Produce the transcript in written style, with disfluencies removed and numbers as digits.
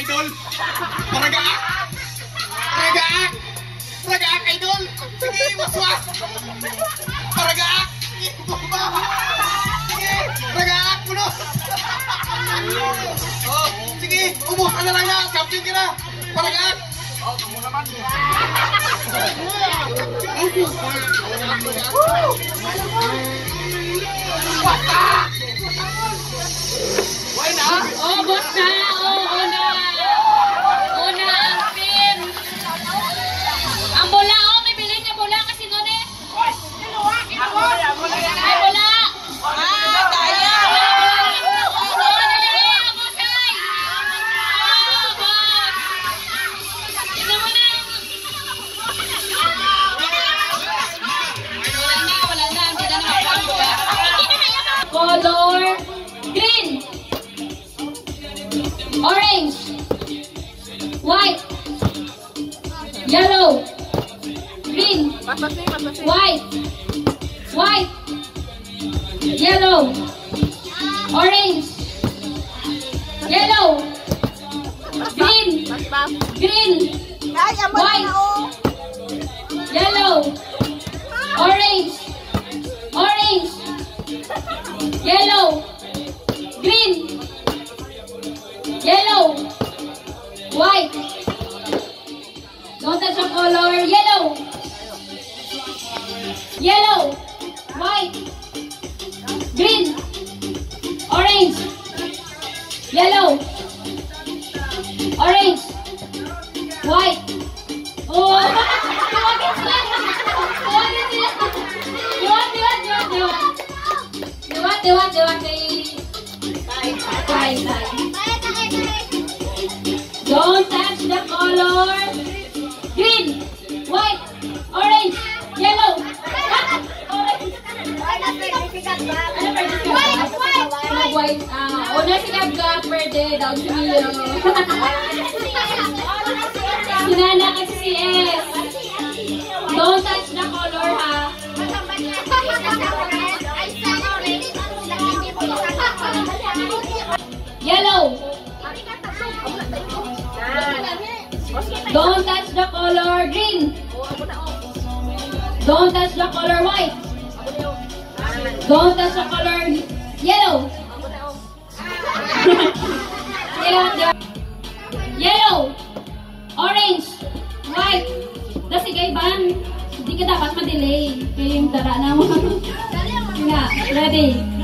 idol. Paragaak. Paragaak. Paragaak, idol. Sige, waswas. Paragaak. Sige, paragaak mo no. Oh, sige, ubos ka na lang na. Champion ka na. Paragaak. Oh, kamu naman. Wata! Why na? Oh, boss na! Oh, una! Una ang pin! Ang bola! Oh, may bilhin niya bola kasi noon eh! Ay, bola! Ah, kaya! Color green, orange, white, yellow, green, white, yellow, orange, yellow, green, white, yellow, orange, yellow, green, yellow, white. Don't touch the color. Yellow, white, green, orange, yellow, orange, white. Oh, Diwan. Don't touch the color. Green, white, orange, yellow. White. Una si Gabgab, pwede daw si Milo. Sinana kasi si S. Don't touch the color, ha. Yellow. Don't touch the color green. Don't touch the color white. Don't touch the color yellow. Yellow, orange, white. Kasi gayban, hindi ka dapat ma-delay. Kaya yung dara na mo. Ready?